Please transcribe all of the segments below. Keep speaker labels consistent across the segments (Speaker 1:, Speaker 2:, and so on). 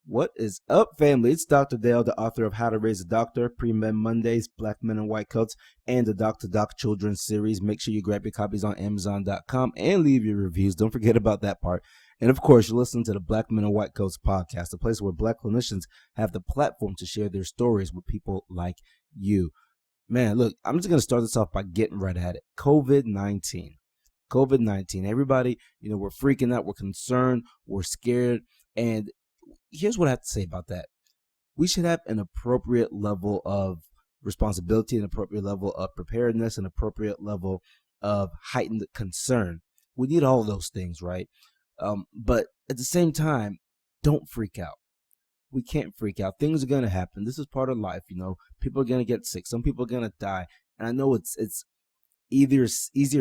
Speaker 1: What is up, family? It's Dr. Dale, the author of How to Raise a Doctor, PreMed Mondays, Black Men in White Coats, and the Doc to Doc Children's series. Make sure you grab your copies on Amazon.com and leave your reviews. Don't forget about that part. And of course, you listen to the Black Men in White Coats podcast, a place where Black clinicians have the platform to share their stories with people like you. Man, look, I'm just going to start this off by getting right at it. COVID-19. Everybody, we're freaking out. We're concerned. We're scared. And here's what I have to say about that. We should have an appropriate level of responsibility, an appropriate level of preparedness, an appropriate level of heightened concern. We need all of those things, right? But at the same time, don't freak out. We can't freak out. Things are going to happen. This is part of life, People are going to get sick. Some people are going to die. And I know it's easier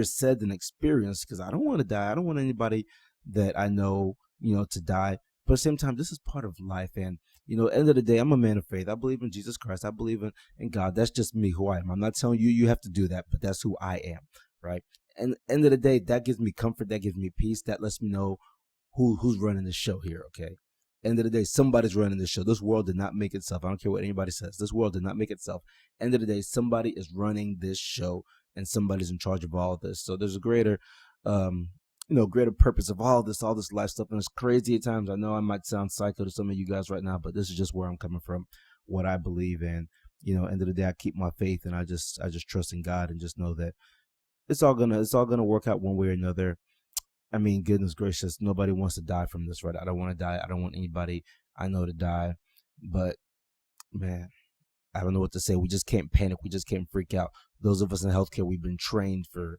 Speaker 1: said than experienced, because I don't want to die. I don't want anybody that I know, to die. But at the same time, this is part of life. And, at the end of the day, I'm a man of faith. I believe in Jesus Christ. I believe in God. That's just me, who I am. I'm not telling you you have to do that, but that's who I am, right? And at the end of the day, that gives me comfort. That gives me peace. That lets me know who's running the show here, okay? End of the day, somebody's running the show. This world did not make itself. I don't care what anybody says. This world did not make itself. End of the day, somebody is running this show, and somebody's in charge of all of this. So there's a greater purpose of all this life stuff. And it's crazy at times. I know I might sound psycho to some of you guys right now, but this is just where I'm coming from, what I believe in. End of the day, I keep my faith, and I just trust in God, and just know that it's all gonna work out one way or another. I mean, goodness gracious, nobody wants to die from this, right? I don't want to die. I don't want anybody I know to die. But man, I don't know what to say. We just can't panic. We just can't freak out. Those of us in healthcare, we've been trained to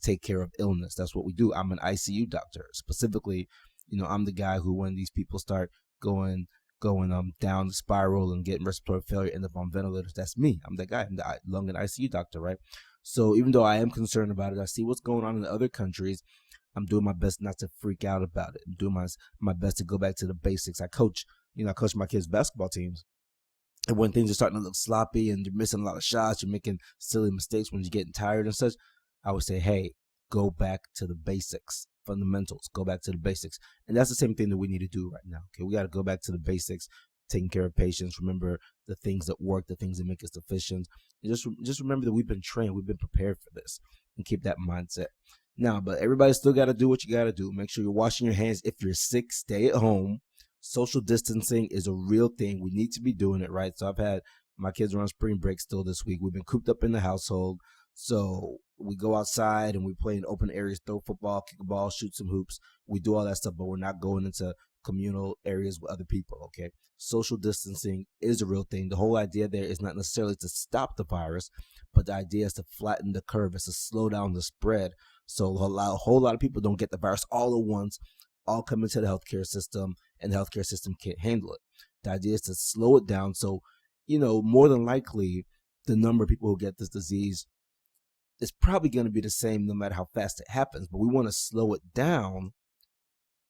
Speaker 1: take care of illness. That's what we do. I'm an ICU doctor. Specifically, I'm the guy who, when these people start going down the spiral and getting respiratory failure, end up on ventilators, that's me. I'm that guy. I'm the lung and ICU doctor, right? So even though I am concerned about it, I see what's going on in other countries. I'm doing my best not to freak out about it. I'm doing my best to go back to the basics. I coach my kids' basketball teams. And when things are starting to look sloppy and you're missing a lot of shots, you're making silly mistakes when you're getting tired and such, I would say, hey, go back to the basics, fundamentals, go back to the basics. And that's the same thing that we need to do right now. Okay, we got to go back to the basics, taking care of patients, remember the things that work, the things that make us efficient. And just remember that we've been trained, we've been prepared for this, and keep that mindset. Now, but everybody still got to do what you got to do. Make sure you're washing your hands. If you're sick, stay at home. Social distancing is a real thing. We need to be doing it, right? So I've had my kids are on spring break still this week. We've been cooped up in the household. So we go outside and we play in open areas, throw football, kick a ball, shoot some hoops. We do all that stuff, but we're not going into communal areas with other people, okay? Social distancing is a real thing. The whole idea there is not necessarily to stop the virus, but the idea is to flatten the curve. It's to slow down the spread. So a whole lot of people don't get the virus all at once, all come into the healthcare system, and the healthcare system can't handle it. The idea is to slow it down. So, more than likely, the number of people who get this disease is probably going to be the same no matter how fast it happens. But we want to slow it down.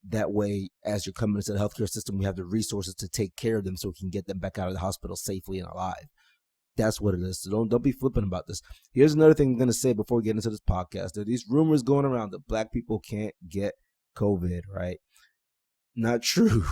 Speaker 1: That way, as you're coming into the healthcare system, we have the resources to take care of them so we can get them back out of the hospital safely and alive. That's what it is. So don't be flippant about this. Here's another thing I'm going to say before we get into this podcast. There are these rumors going around that black people can't get COVID, right? Not true.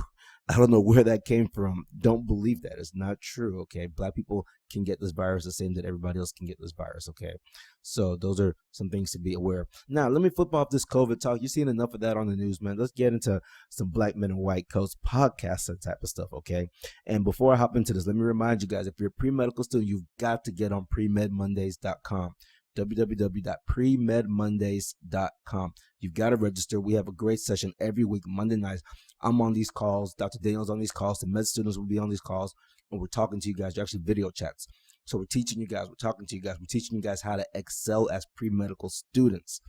Speaker 1: I don't know where that came from. Don't believe that. It's not true, okay? Black people can get this virus the same that everybody else can get this virus, okay? So those are some things to be aware of. Now, let me flip off this COVID talk. You've seen enough of that on the news, man. Let's get into some Black Men in White Coats podcast, that type of stuff, okay? And before I hop into this, let me remind you guys, if you're a pre-medical student, you've got to get on PreMedMondays.com. www.PreMedMondays.com. You've got to register. We have a great session every week, Monday nights. I'm on these calls. Dr. Daniel's on these calls. The med students will be on these calls, and we're talking to you guys. They're actually video chats. So we're teaching you guys. We're talking to you guys. We're teaching you guys how to excel as pre-medical students,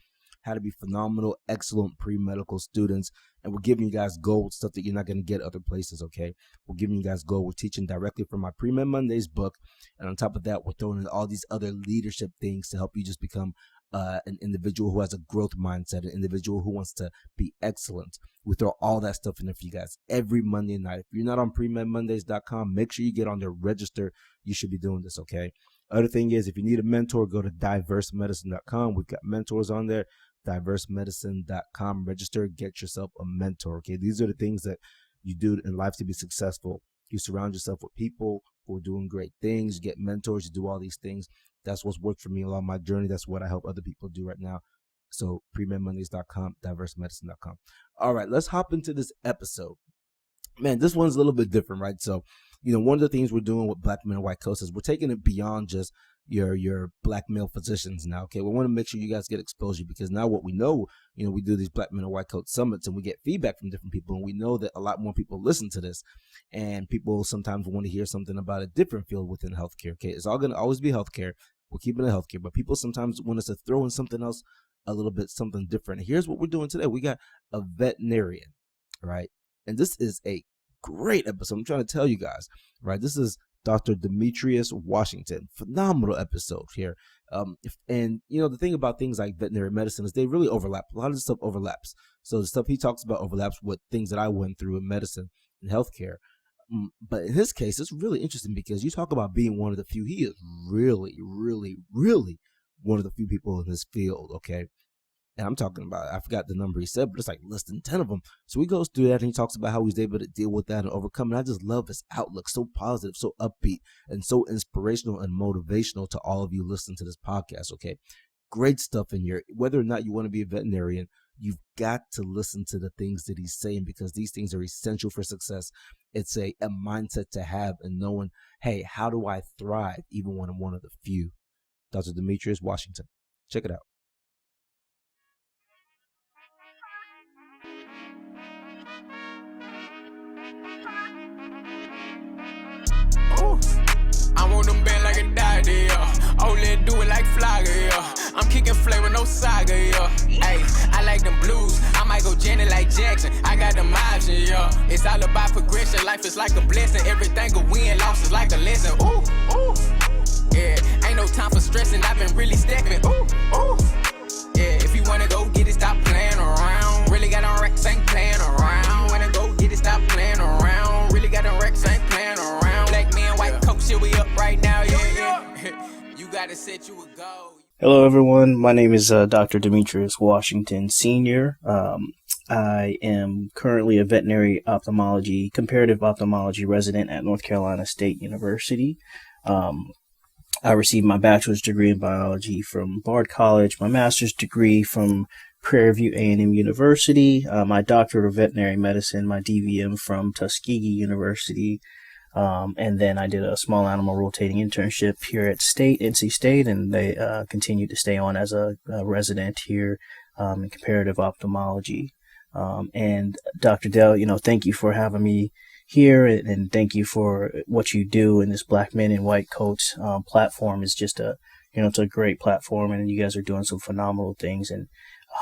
Speaker 1: how to be phenomenal, excellent pre-medical students. And we're giving you guys gold, stuff that you're not going to get other places, okay? We're giving you guys gold. We're teaching directly from my PreMed Mondays book. And on top of that, we're throwing in all these other leadership things to help you just become an individual who has a growth mindset, an individual who wants to be excellent. We throw all that stuff in there for you guys every Monday night. If you're not on PreMedMondays.com, make sure you get on there, register. You should be doing this, okay? Other thing is, if you need a mentor, go to diversemedicine.com. We've got mentors on there. Diversemedicine.com. Register, get yourself a mentor, okay? These are the things that you do in life to be successful. You surround yourself with people who are doing great things. You get mentors. You do all these things. That's what's worked for me along my journey. That's what I help other people do right now. So PreMedMondays.com, diversemedicine.com. All right, let's hop into this episode. Man, this one's a little bit different, right? So, one of the things we're doing with Black Men and White Coats is we're taking it beyond just your black male physicians now. Okay, we want to make sure you guys get exposure, because now what we know, we do these Black Men and White Coat summits and we get feedback from different people, and we know that a lot more people listen to this, and people sometimes want to hear something about a different field within healthcare. Okay, it's all going to always be healthcare. We're keeping it healthcare, but people sometimes want us to throw in something else, a little bit something different. Here's what we're doing today. We got a veterinarian, right? And this is a great episode. I'm trying to tell you guys, right? This is Dr. Demetrius Washington. Phenomenal episode here. And the thing about things like veterinary medicine is they really overlap. A lot of the stuff overlaps. So the stuff he talks about overlaps with things that I went through in medicine and healthcare. But in his case, it's really interesting because you talk about being one of the few. He is really, really, really one of the few people in this field, okay? And I'm talking about, I forgot the number he said, but it's like less than 10 of them. So he goes through that and he talks about how he's able to deal with that and overcome. And I just love his outlook, so positive, so upbeat, and so inspirational and motivational to all of you listening to this podcast, okay? Great stuff in here. Whether or not you want to be a veterinarian, you've got to listen to the things that he's saying, because these things are essential for success. It's a mindset to have, and knowing, hey, how do I thrive even when I'm one of the few? Dr. Demetrius Washington. Check it out.
Speaker 2: I want them band like a daddy, yeah. Oh, let's do it like Flagger, yeah. I'm kicking flavor, no saga, yeah. Hey, I like them blues. I might go Janet like Jackson. I got them options, yeah. It's all about progression. Life is like a blessing. Everything a win, loss is like a lesson. Ooh, ooh. Yeah, ain't no time for stressing. I've been really stepping. Ooh, ooh. Yeah, if you wanna go get it, stop playing around. Really got on racks, ain't playing around. You wanna go get it, stop playing around. Really got on racks, ain't playing around. Black men, white coats, here we up right now, yeah. You gotta set you a goal.
Speaker 3: Hello, everyone. My name is Dr. Demetrius Washington, Sr. I am currently a veterinary ophthalmology, comparative ophthalmology resident at North Carolina State University. I received my bachelor's degree in biology from Bard College, my master's degree from Prairie View A&M University, my doctorate of veterinary medicine, my DVM from Tuskegee University, and then I did a small animal rotating internship here at NC State, and they continued to stay on as a resident here in comparative ophthalmology. And Dr. Dell, thank you for having me here, and thank you for what you do in this Black Men in White Coats platform. Is just it's a great platform, and you guys are doing some phenomenal things, and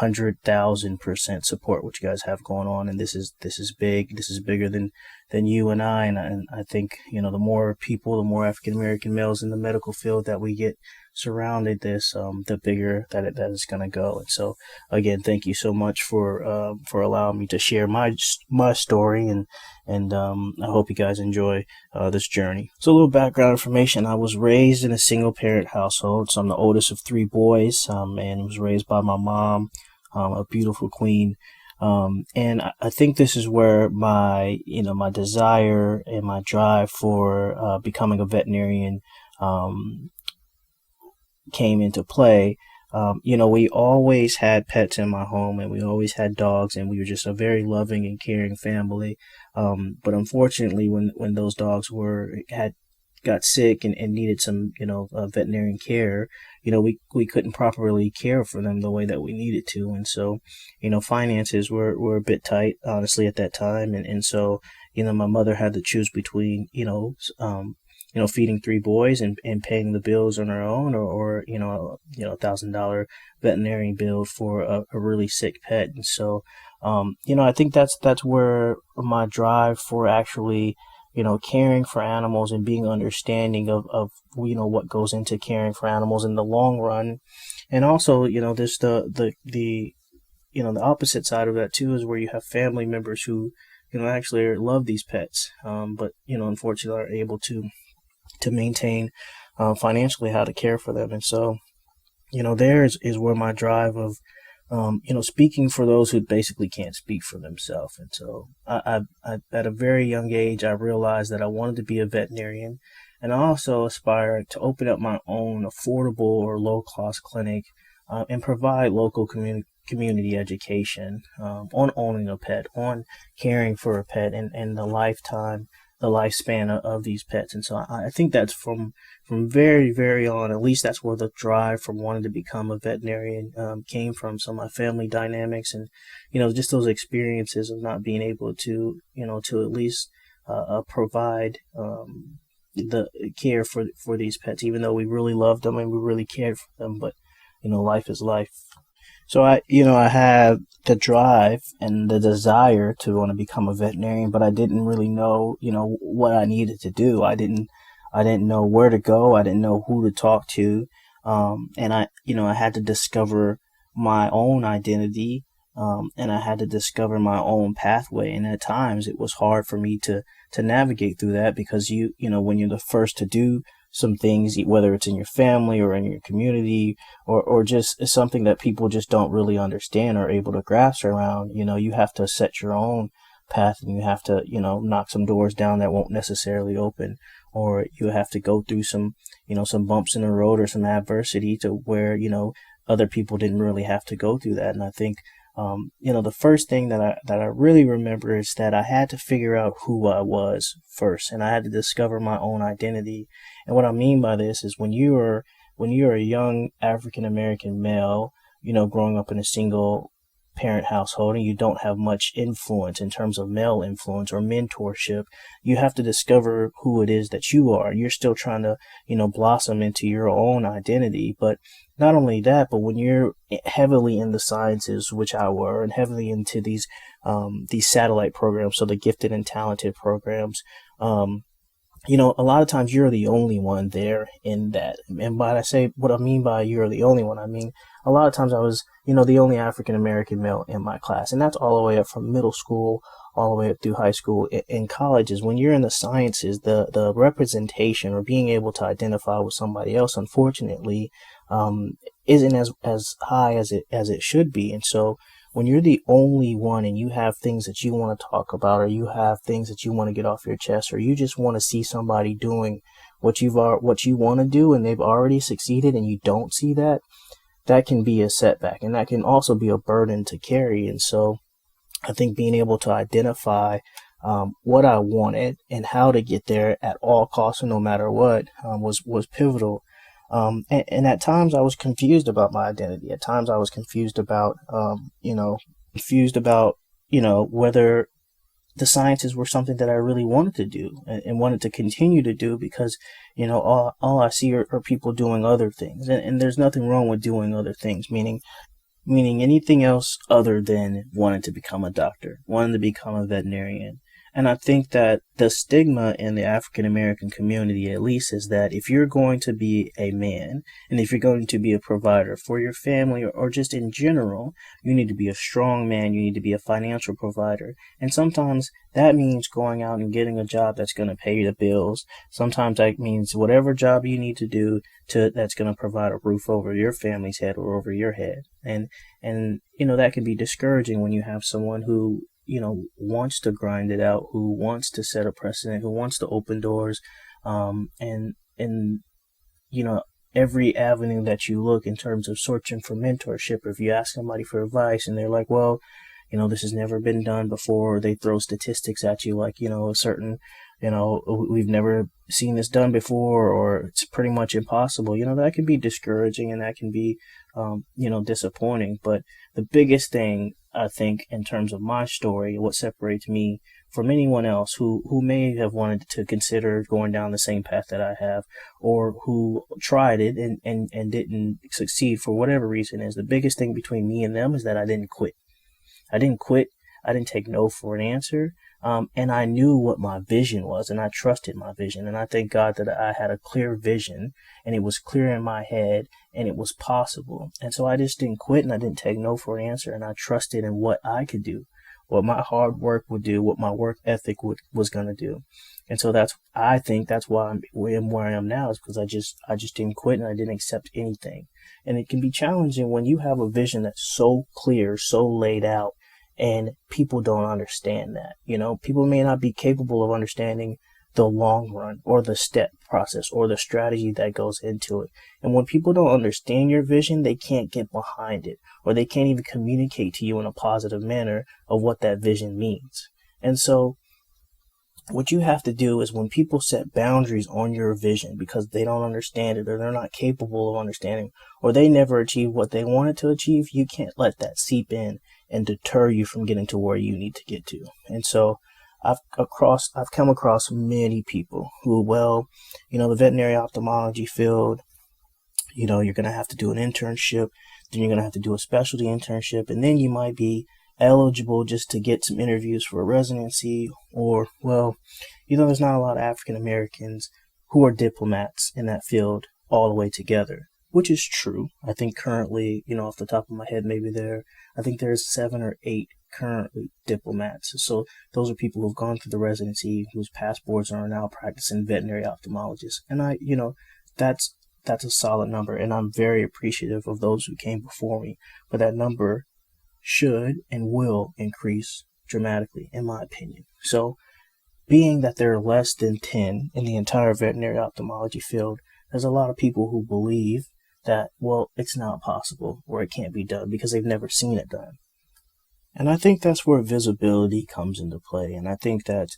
Speaker 3: 100,000% support what you guys have going on. And this is big. This is bigger than you and I. And I think, the more people, the more African American males in the medical field that we get surrounded this, the bigger that is going to go. And so again, thank you so much for allowing me to share my story, and I hope you guys enjoy this journey. So a little background information. I was raised in a single parent household. So I'm the oldest of 3 boys, and was raised by my mom, a beautiful queen. And I think this is where my desire and my drive for becoming a veterinarian came into play. We always had pets in my home, and we always had dogs, and we were just a very loving and caring family. But unfortunately, when those dogs got sick and needed some, veterinarian care, we couldn't properly care for them the way that we needed to. And so, finances were a bit tight, honestly, at that time. And so, my mother had to choose between, feeding 3 boys and paying the bills on her own, or $1,000 veterinarian bill for a really sick pet. And so, I think that's where my drive for actually, caring for animals and being understanding of what goes into caring for animals in the long run. And also, there's the opposite side of that too, is where you have family members who, actually love these pets, but, unfortunately aren't able to maintain financially how to care for them. And so, there is where my drive of speaking for those who basically can't speak for themselves. And so I at a very young age, I realized that I wanted to be a veterinarian. And I also aspired to open up my own affordable or low-cost clinic and provide local community education on owning a pet, on caring for a pet, and the lifespan of these pets. And so I think that's from very, very on, at least that's where the drive from wanting to become a veterinarian came from. So my family dynamics and, just those experiences of not being able to, to at least provide the care for these pets, even though we really loved them and we really cared for them. But, life is life. So I had the drive and the desire to want to become a veterinarian, but I didn't really know, what I needed to do. I didn't know where to go. I didn't know who to talk to. And I had to discover my own identity. And I had to discover my own pathway. And at times it was hard for me to navigate through that because when you're the first to do some things, whether it's in your family or in your community or just something that people just don't really understand or able to grasp around, you have to set your own path and you have to, knock some doors down that won't necessarily open, or you have to go through some bumps in the road or some adversity to where, other people didn't really have to go through that. And I think, the first thing that I really remember is that I had to figure out who I was first, and I had to discover my own identity. And what I mean by this is when you're a young African American male, growing up in a single parent household and you don't have much influence in terms of male influence or mentorship, you have to discover who it is that you are. You're still trying to, blossom into your own identity. But not only that, but when you're heavily in the sciences, which I were, and heavily into these satellite programs, so the gifted and talented programs, a lot of times you're the only one there in that. And what I mean by you're the only one, I mean, a lot of times I was, the only African American male in my class. And that's all the way up from middle school, all the way up through high school and colleges. When you're in the sciences, the representation or being able to identify with somebody else, unfortunately, isn't as high as it should be. And so when you're the only one and you have things that you want to talk about, or you have things that you want to get off your chest, or you just want to see somebody doing what you want to do and they've already succeeded and you don't see that can be a setback, and that can also be a burden to carry. And so I think being able to identify what I wanted and how to get there at all costs and no matter what was pivotal. And at times I was confused about my identity. At times I was confused about, whether the sciences were something that I really wanted to do and wanted to continue to do because, all I see are people doing other things. And there's nothing wrong with doing other things, meaning anything else other than wanting to become a doctor, wanting to become a veterinarian. And I think that the stigma in the African American community, at least, is that if you're going to be a man and if you're going to be a provider for your family or just in general, you need to be a strong man. You need to be a financial provider. And sometimes that means going out and getting a job that's going to pay the bills. Sometimes that means whatever job you need to do that's going to provide a roof over your family's head or over your head. And that can be discouraging when you have someone who wants to grind it out, who wants to set a precedent, who wants to open doors, and every avenue that you look in terms of searching for mentorship, if you ask somebody for advice and they're like, well, this has never been done before, or they throw statistics at you like, a certain, we've never seen this done before, or it's pretty much impossible, that can be discouraging and that can be, disappointing. But the biggest thing, I think, in terms of my story, what separates me from anyone else who may have wanted to consider going down the same path that I have, or who tried it and didn't succeed for whatever reason, is the biggest thing between me and them is that I didn't quit. I didn't take no for an answer. And I knew what my vision was, and I trusted my vision. And I thank God that I had a clear vision, and it was clear in my head, and it was possible. And so I just didn't quit, and I didn't take no for an answer, and I trusted in what I could do, what my hard work would do, what my work ethic was going to do. And so I think that's why I'm where I am now, is because I just didn't quit and I didn't accept anything. And it can be challenging when you have a vision that's so clear, so laid out, and people don't understand that. People may not be capable of understanding the long run or the step process or the strategy that goes into it. And when people don't understand your vision, they can't get behind it, or they can't even communicate to you in a positive manner of what that vision means. And so what you have to do is, when people set boundaries on your vision because they don't understand it, or they're not capable of understanding, or they never achieve what they wanted to achieve, you can't let that seep in and deter you from getting to where you need to get to. And so I've come across many people who, the veterinary ophthalmology field, you're going to have to do an internship, then you're going to have to do a specialty internship, and then you might be eligible just to get some interviews for a residency, or, there's not a lot of African Americans who are diplomats in that field all the way together, which is true. I think currently, off the top of my head, I think there's 7 or 8 currently diplomats. So those are people who've gone through the residency, whose passports are now practicing veterinary ophthalmologists. And that's a solid number, and I'm very appreciative of those who came before me. But that number should and will increase dramatically, in my opinion. So, being that there are less than 10 in the entire veterinary ophthalmology field, there's a lot of people who believe that, it's not possible, or it can't be done because they've never seen it done. And I think that's where visibility comes into play. And I think that's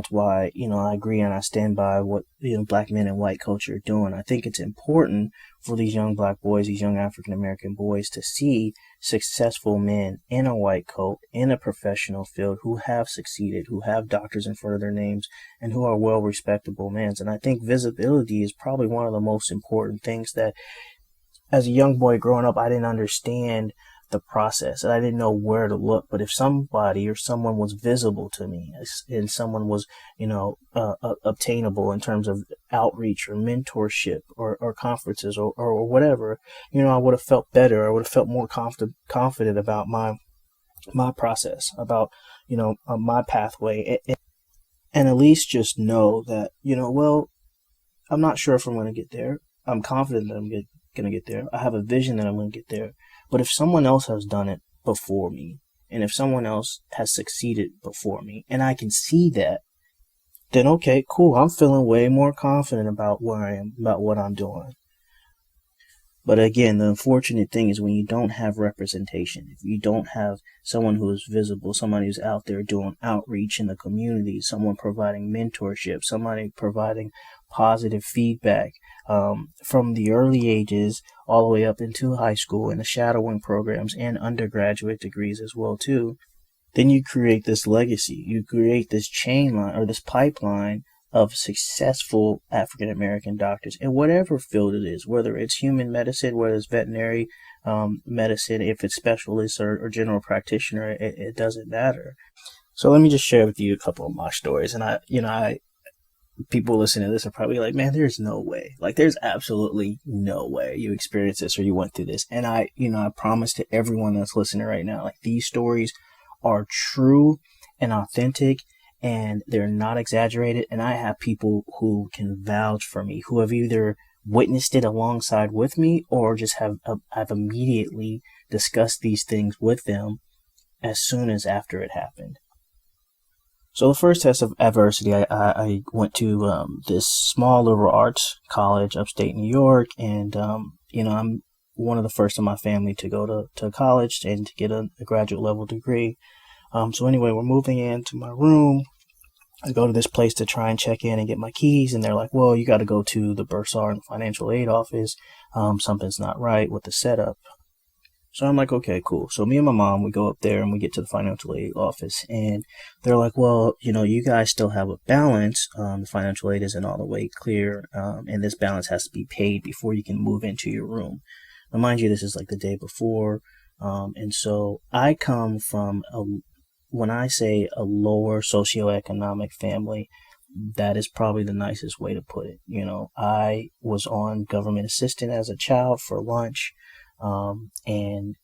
Speaker 3: why, I agree and I stand by what, black men in white culture are doing. I think it's important for these young black boys, these young African American boys, to see successful men in a white coat, in a professional field, who have succeeded, who have doctors in front of their names, and who are well respectable men. And I think visibility is probably one of the most important things that, as a young boy growing up, I didn't understand the process, and I didn't know where to look. But if somebody or someone was visible to me, and someone was, obtainable in terms of outreach or mentorship or conferences or whatever, I would have felt better. I would have felt more confident about my process, about, my pathway, and at least just know that, I'm not sure if I'm going to get there. I'm confident that I'm going to get there. I have a vision that I'm going to get there. But if someone else has done it before me, and if someone else has succeeded before me, and I can see that, then okay, cool. I'm feeling way more confident about where I am, about what I'm doing. But again, the unfortunate thing is when you don't have representation, if you don't have someone who is visible, somebody who's out there doing outreach in the community, someone providing mentorship, somebody providing positive feedback from the early ages all the way up into high school, and the shadowing programs and undergraduate degrees as well too, then you create this legacy. You create this chain line, or this pipeline, of successful African American doctors in whatever field it is, whether it's human medicine, whether it's veterinary medicine, if it's specialist or general practitioner, it doesn't matter. So let me just share with you a couple of my stories. And people listening to this are probably like, man, there's no way. Like, there's absolutely no way you experienced this or you went through this. And I promise to everyone that's listening right now, like, these stories are true and authentic, and they're not exaggerated. And I have people who can vouch for me, who have either witnessed it alongside with me, or just have immediately discussed these things with them as soon as after it happened. So the first test of adversity, I went to this small liberal arts college upstate New York, and I'm one of the first in my family to go to college and to get a graduate level degree. So anyway, we're moving into my room. I go to this place to try and check in and get my keys, and they're like, well, you got to go to the bursar and financial aid office. Something's not right with the setup. So I'm like, okay, cool. So me and my mom, we go up there and we get to the financial aid office, and they're like, well, you guys still have a balance. The financial aid isn't all the way clear, and this balance has to be paid before you can move into your room. Now, mind you, this is like the day before. And so I come from when I say a lower socioeconomic family, that is probably the nicest way to put it. I was on government assistance as a child for lunch. And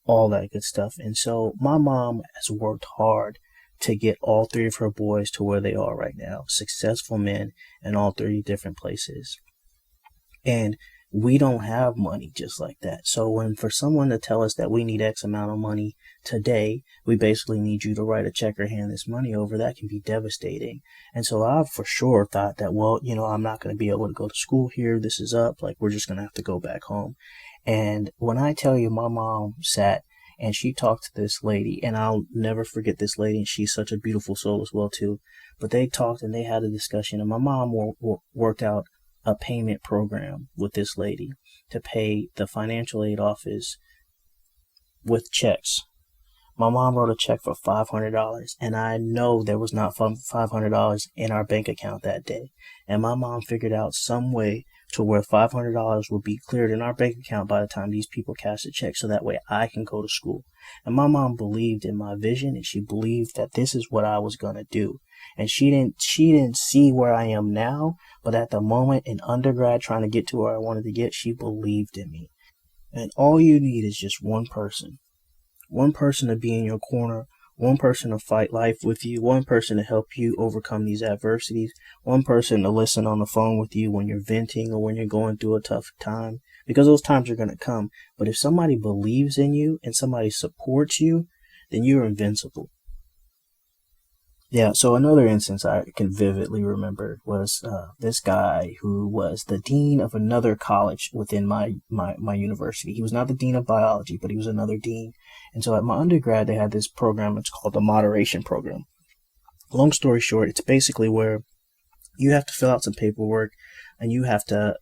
Speaker 3: all that good stuff. And so my mom has worked hard to get all three of her boys to where they are right now, successful men in all three different places. And we don't have money just like that. So when for someone to tell us that we need X amount of money today, we basically need you to write a check or hand this money over, that can be devastating. And so I for sure thought that, well, I'm not going to be able to go to school here. This is up. Like, we're just going to have to go back home. And when I tell you, my mom sat and she talked to this lady, and I'll never forget this lady, and she's such a beautiful soul as well too. But they talked and they had a discussion, and my mom worked out a payment program with this lady to pay the financial aid office with checks. My mom wrote a check for $500, and I know there was not $500 in our bank account that day. And my mom figured out some way to where $500 would be cleared in our bank account by the time these people cash the check, so that way I can go to school. And my mom believed in my vision, and she believed that this is what I was going to do. And she didn't see where I am now, but at the moment in undergrad trying to get to where I wanted to get, she believed in me. And all you need is just one person to be in your corner, one person to fight life with you, one person to help you overcome these adversities, one person to listen on the phone with you when you're venting or when you're going through a tough time, because those times are going to come. But if somebody believes in you and somebody supports you, then you're invincible. Yeah, so another instance I can vividly remember was this guy who was the dean of another college within my university. He was not the dean of biology, but he was another dean. And so at my undergrad, they had this program. It's called the moderation program. Long story short, it's basically where you have to fill out some paperwork, and you have to,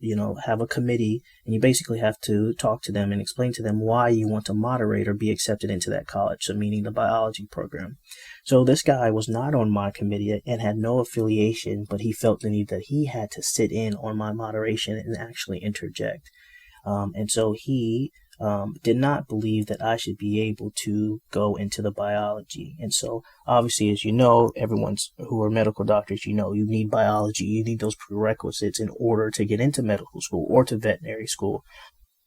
Speaker 3: have a committee, and you basically have to talk to them and explain to them why you want to moderate or be accepted into that college, so meaning the biology program. So this guy was not on my committee and had no affiliation, but he felt the need that he had to sit in on my moderation and actually interject. And so he did not believe that I should be able to go into the biology. And so obviously, as you know, everyone's who are medical doctors, you need biology, you need those prerequisites in order to get into medical school or to veterinary school.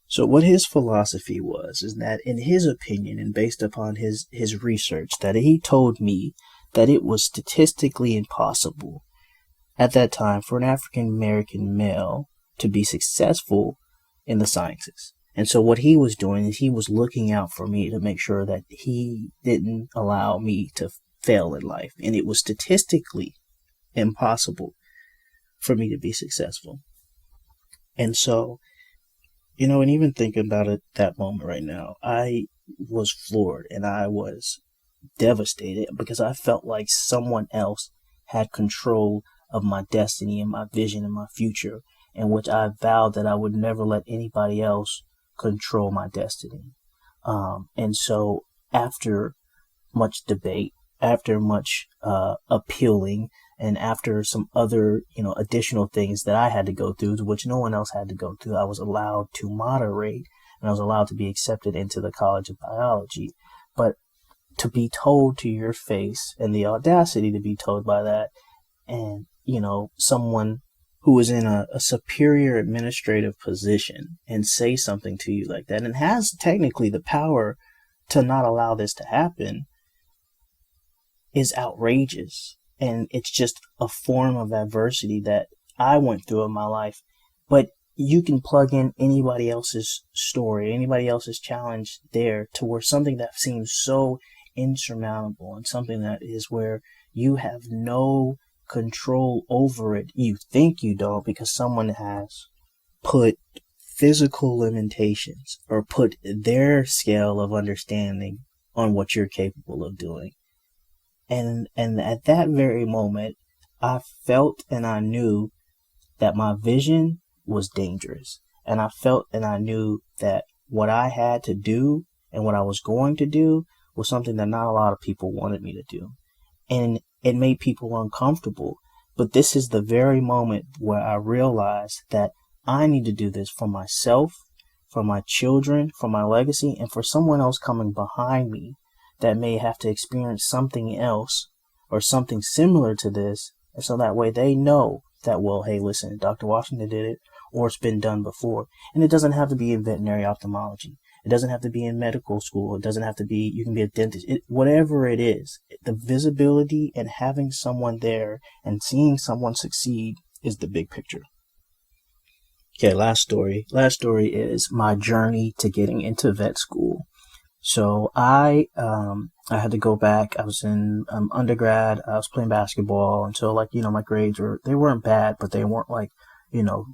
Speaker 3: So what his philosophy was is that, in his opinion and based upon his research, that he told me that it was statistically impossible at that time for an African American male to be successful in the sciences. And so what he was doing is he was looking out for me to make sure that he didn't allow me to fail in life. And it was statistically impossible for me to be successful. And so, and even thinking about it that moment right now, I was floored and I was devastated because I felt like someone else had control of my destiny and my vision and my future, in which I vowed that I would never let anybody else control my destiny. And so after much debate, after much appealing, and after some other, additional things that I had to go through, which no one else had to go through, I was allowed to moderate, and I was allowed to be accepted into the College of Biology. But to be told to your face, and the audacity to be told by that, and, someone who is in a superior administrative position and say something to you like that and has technically the power to not allow this to happen is outrageous. And it's just a form of adversity that I went through in my life. But you can plug in anybody else's story, anybody else's challenge there, to where something that seems so insurmountable and something that is where you have no control over it. You think you don't, because someone has put physical limitations or put their scale of understanding on what you're capable of doing. And at that very moment, I felt and I knew that my vision was dangerous. And I felt and I knew that what I had to do and what I was going to do was something that not a lot of people wanted me to do. And it made people uncomfortable. But this is the very moment where I realized that I need to do this for myself, for my children, for my legacy, and for someone else coming behind me that may have to experience something else or something similar to this. And so that way they know that, well, hey, listen, Dr. Washington did it, or it's been done before. And it doesn't have to be in veterinary ophthalmology. It doesn't have to be in medical school. It doesn't have to be, you can be a dentist. Whatever it is, the visibility and having someone there and seeing someone succeed is the big picture. Okay, last story. Last story is my journey to getting into vet school. So I had to go back. I was in undergrad. I was playing basketball until my grades they weren't bad, but they weren't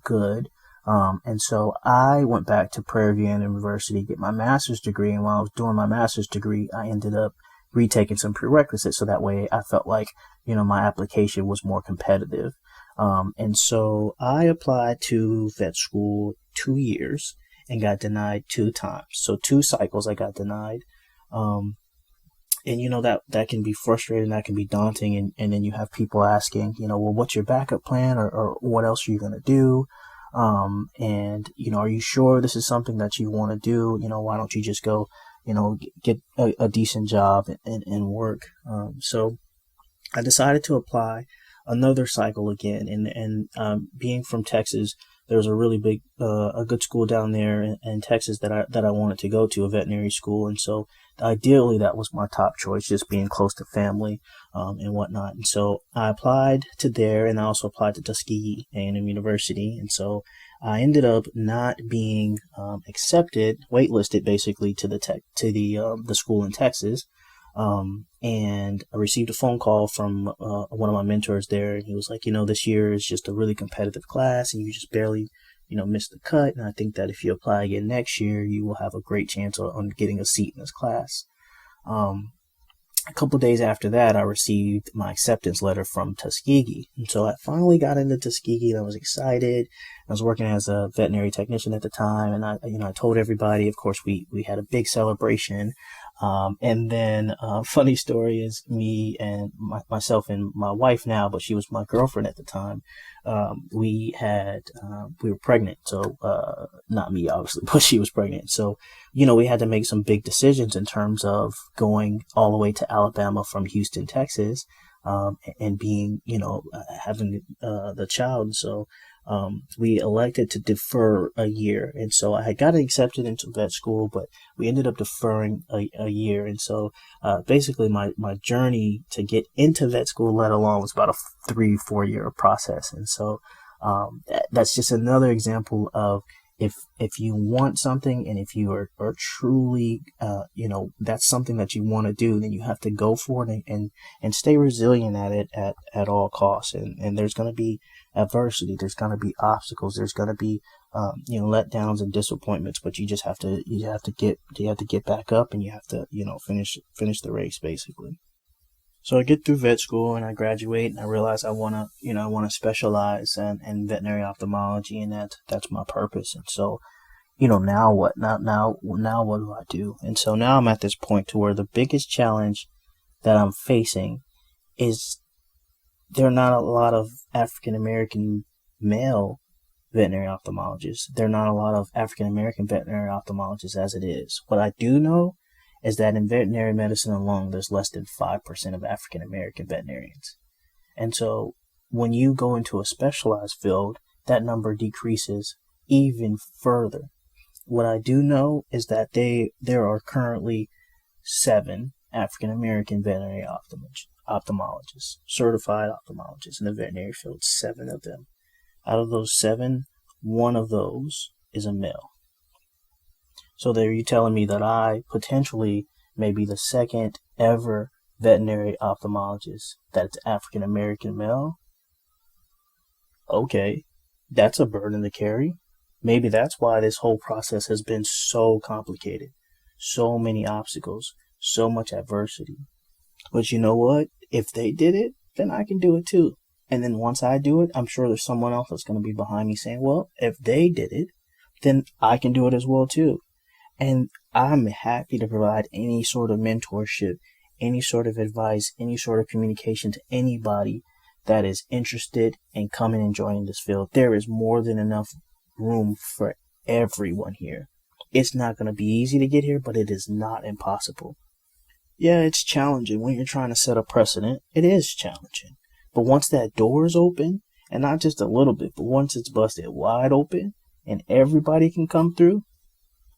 Speaker 3: good. And so I went back to PreMed University to get my master's degree. And while I was doing my master's degree, I ended up retaking some prerequisites. So that way I felt like, my application was more competitive. And so I applied to vet school 2 years and got denied 2 times. So 2 cycles I got denied. And that can be frustrating, that can be daunting. And then you have people asking, well, what's your backup plan or what else are you going to do? And are you sure this is something that you want to do? Why don't you just go, get a decent job and work? So I decided to apply another cycle again. And being from Texas, there's a really big, a good school down there in Texas that I wanted to go to, a veterinary school. And so ideally that was my top choice, just being close to family, and whatnot. And so I applied to there, and I also applied to Tuskegee A&M University. And so I ended up not being, accepted, waitlisted basically to the school in Texas. And I received a phone call from one of my mentors there, and he was like, this year is just a really competitive class, and you just barely, missed the cut. And I think that if you apply again next year, you will have a great chance on getting a seat in this class. A couple of days after that, I received my acceptance letter from Tuskegee. And so I finally got into Tuskegee, and I was excited. I was working as a veterinary technician at the time, and I told everybody. Of course, we had a big celebration. And then, funny story is me and myself and my wife now, but she was my girlfriend at the time. We were pregnant. So, not me, obviously, but she was pregnant. So, we had to make some big decisions in terms of going all the way to Alabama from Houston, Texas, and being, having, the child. So, we elected to defer a year. And so I had gotten accepted into vet school, but we ended up deferring a year. And so, basically my journey to get into vet school, let alone, was about a 3-4 year process. And so, that's just another example of, if you want something, and if you are truly, that's something that you want to do, then you have to go for it and stay resilient at it at all costs. And there's going to be adversity. There's going to be obstacles. There's going to be, letdowns and disappointments, but you have to get back up, and you have to, finish the race basically. So I get through vet school and I graduate, and I realize I want to specialize in veterinary ophthalmology, and that's my purpose. And so, now what? Now what do I do? And so now I'm at this point to where the biggest challenge that I'm facing is there are not a lot of African American male veterinary ophthalmologists. There are not a lot of African American veterinary ophthalmologists as it is. What I do know is that in veterinary medicine alone, there's less than 5% of African American veterinarians. And so when you go into a specialized field, that number decreases even further. What I do know is that there are currently 7 African American veterinary ophthalmologists, certified ophthalmologists in the veterinary field, 7 of them. Out of those 7, 1 of those is a male. So there you're telling me that I potentially may be the second ever veterinary ophthalmologist that's African American male? Okay, that's a burden to carry. Maybe that's why this whole process has been so complicated. So many obstacles, so much adversity. But you know what? If they did it, then I can do it too. And then once I do it, I'm sure there's someone else that's going to be behind me saying, well, if they did it, then I can do it as well too. And I'm happy to provide any sort of mentorship, any sort of advice, any sort of communication to anybody that is interested in coming and joining this field. There is more than enough room for everyone here. It's not going to be easy to get here, but it is not impossible. Yeah, it's challenging when you're trying to set a precedent. It is challenging. But once that door is open, and not just a little bit, but once it's busted wide open and everybody can come through,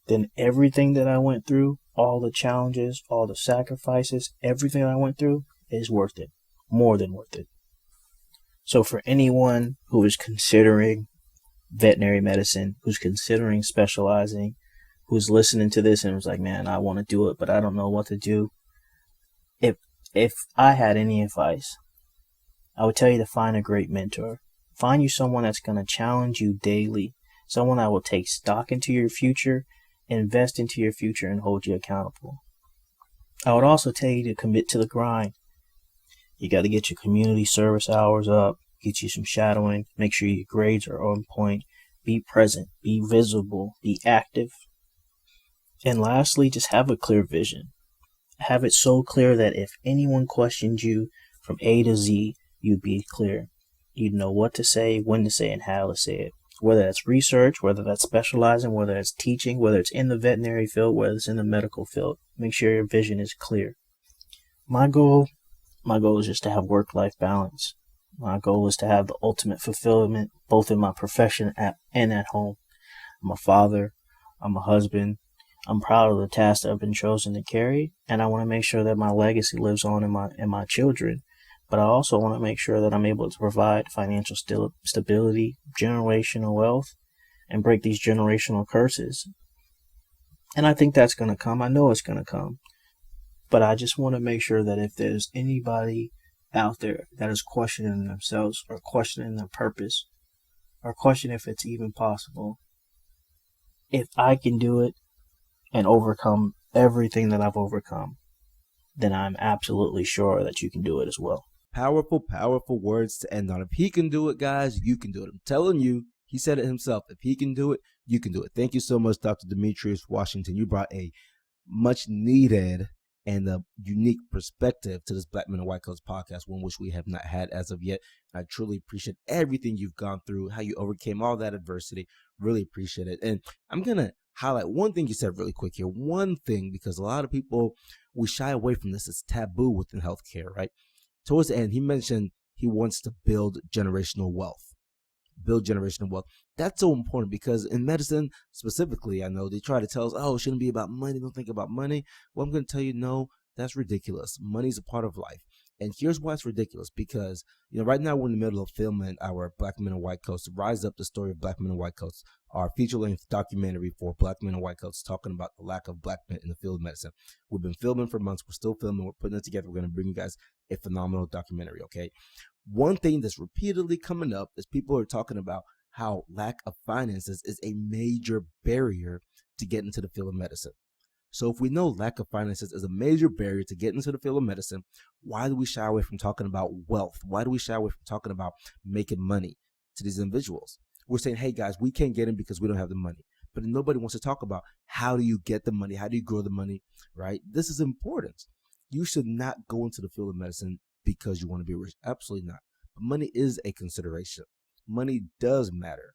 Speaker 3: then everything that I went through, all the challenges, all the sacrifices, everything I went through is worth it. More than worth it. So for anyone who is considering veterinary medicine, who's considering specializing, who's listening to this and was like, man, I want to do it, but I don't know what to do. If I had any advice, I would tell you to find a great mentor. Find you someone that's going to challenge you daily. Someone that will take stock into your future, invest into your future, and hold you accountable. I would also tell you to commit to the grind. You got to get your community service hours up, get you some shadowing, make sure your grades are on point, be present, be visible, be active. And lastly, just have a clear vision. Have it so clear that if anyone questions you from A to Z, you'd be clear. You'd know what to say, when to say, and how to say it. Whether that's research, whether that's specializing, whether that's teaching, whether it's in the veterinary field, whether it's in the medical field. Make sure your vision is clear. My goal is just to have work-life balance. My goal is to have the ultimate fulfillment, both in my profession and at home. I'm a father. I'm a husband. I'm proud of the task that I've been chosen to carry, and I want to make sure that my legacy lives on in my children. But I also want to make sure that I'm able to provide financial stability, generational wealth, and break these generational curses. And I think that's going to come. I know it's going to come. But I just want to make sure that if there's anybody out there that is questioning themselves or questioning their purpose or questioning if it's even possible, if I can do it and overcome everything that I've overcome, then I'm absolutely sure that you can do it as well.
Speaker 1: Powerful, powerful words to end on. If he can do it, guys, you can do it. I'm telling you, he said it himself. If he can do it, you can do it. Thank you so much, Dr. Demetrius Washington. You brought a much needed and a unique perspective to this Black Men and White Coats podcast, one which we have not had as of yet. I truly appreciate everything you've gone through, how you overcame all that adversity. Really appreciate it. And I'm going to highlight one thing you said really quick here. One thing, because a lot of people, we shy away from this. It's taboo within healthcare, right? Towards the end, he mentioned he wants to build generational wealth. Build generational wealth. That's so important because in medicine specifically, I know they try to tell us, oh, it shouldn't be about money. Don't think about money. Well, I'm going to tell you, no, that's ridiculous. Money's a part of life. And here's why it's ridiculous, because, right now we're in the middle of filming our Black Men and White Coats, Rise Up, the Story of Black Men and White Coats, our feature-length documentary for Black Men and White Coats, talking about the lack of Black men in the field of medicine. We've been filming for months. We're still filming. We're putting it together. We're going to bring you guys a phenomenal documentary, okay? One thing that's repeatedly coming up is people are talking about how lack of finances is a major barrier to get into the field of medicine. So if we know lack of finances is a major barrier to get into the field of medicine, why do we shy away from talking about wealth? Why do we shy away from talking about making money to these individuals? We're saying, hey guys, we can't get in because we don't have the money. But nobody wants to talk about how do you get the money? How do you grow the money, right? This is important. You should not go into the field of medicine because you want to be rich. Absolutely not. But money is a consideration. Money does matter,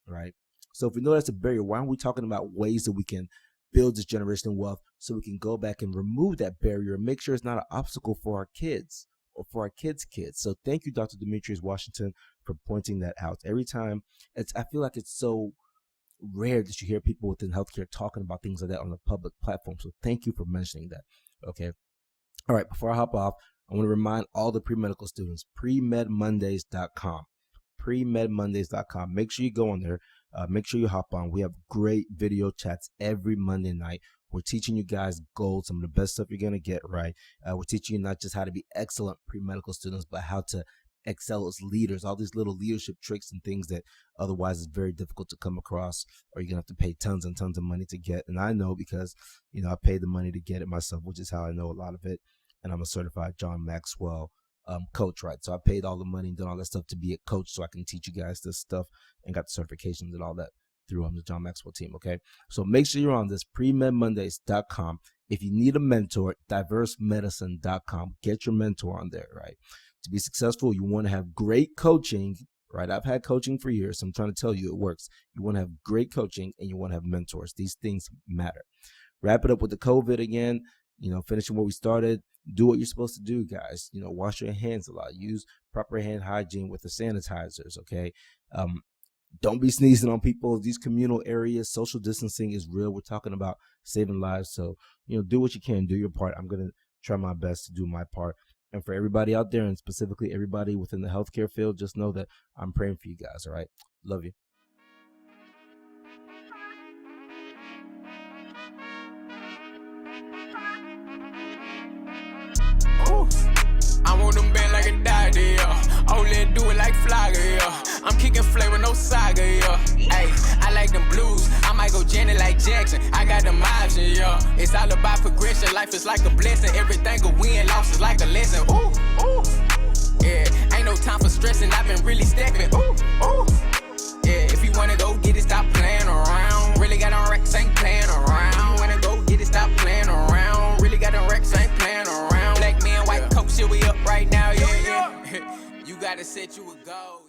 Speaker 1: right? So if we know that's a barrier, why aren't we talking about ways that we can build this generational wealth so we can go back and remove that barrier and make sure it's not an obstacle for our kids or for our kids' kids? So thank you, Dr. Demetrius Washington, for pointing that out. Every time, I feel like it's so rare that you hear people within healthcare talking about things like that on a public platform. So thank you for mentioning that. Okay. All right. Before I hop off, I want to remind all the pre-medical students, PreMedMondays.com. PreMedMondays.com. Make sure you go on there. Make sure you hop on. We have great video chats every Monday night. We're teaching you guys gold, some of the best stuff you're going to get, right? We're teaching you not just how to be excellent pre-medical students, but how to excel as leaders, all these little leadership tricks and things that otherwise is very difficult to come across, or you're going to have to pay tons and tons of money to get. And I know because, I paid the money to get it myself, which is how I know a lot of it. And I'm a certified John Maxwell coach, right? So I paid all the money and done all that stuff to be a coach so I can teach you guys this stuff and got the certifications and all that through the John Maxwell team, okay? So make sure you're on this, PreMedMondays.com. If you need a mentor, DiverseMedicine.com. Get your mentor on there, right? To be successful, you want to have great coaching, right? I've had coaching for years, so I'm trying to tell you it works. You want to have great coaching and you want to have mentors. These things matter. Wrap it up with the COVID again. Finishing where we started, do what you're supposed to do, guys. Wash your hands a lot. Use proper hand hygiene with the sanitizers, okay? Don't be sneezing on people. These communal areas, social distancing is real. We're talking about saving lives. So, do what you can, do your part. I'm going to try my best to do my part. And for everybody out there, and specifically everybody within the healthcare field, just know that I'm praying for you guys. All right. Love you.
Speaker 2: Ooh, I want them band like a daddy, yeah. Only do it like Flagger, yeah. I'm kicking flavor, no saga, yeah. Hey, I like them blues. I might go Janet like Jackson. I got them options, yeah. It's all about progression. Life is like a blessing. Everything a win, loss is like a lesson. Ooh, ooh. Yeah, ain't no time for stressing. I've been really stepping. Ooh, ooh. Yeah, if you wanna go get it, stop playing around. Really got on Rex, ain't playing around. Wanna go get it, stop playing around. Really got on Rex, ain't playing around. Black man, white coat, shit, we up right now, yeah, yeah. You gotta set you a goal.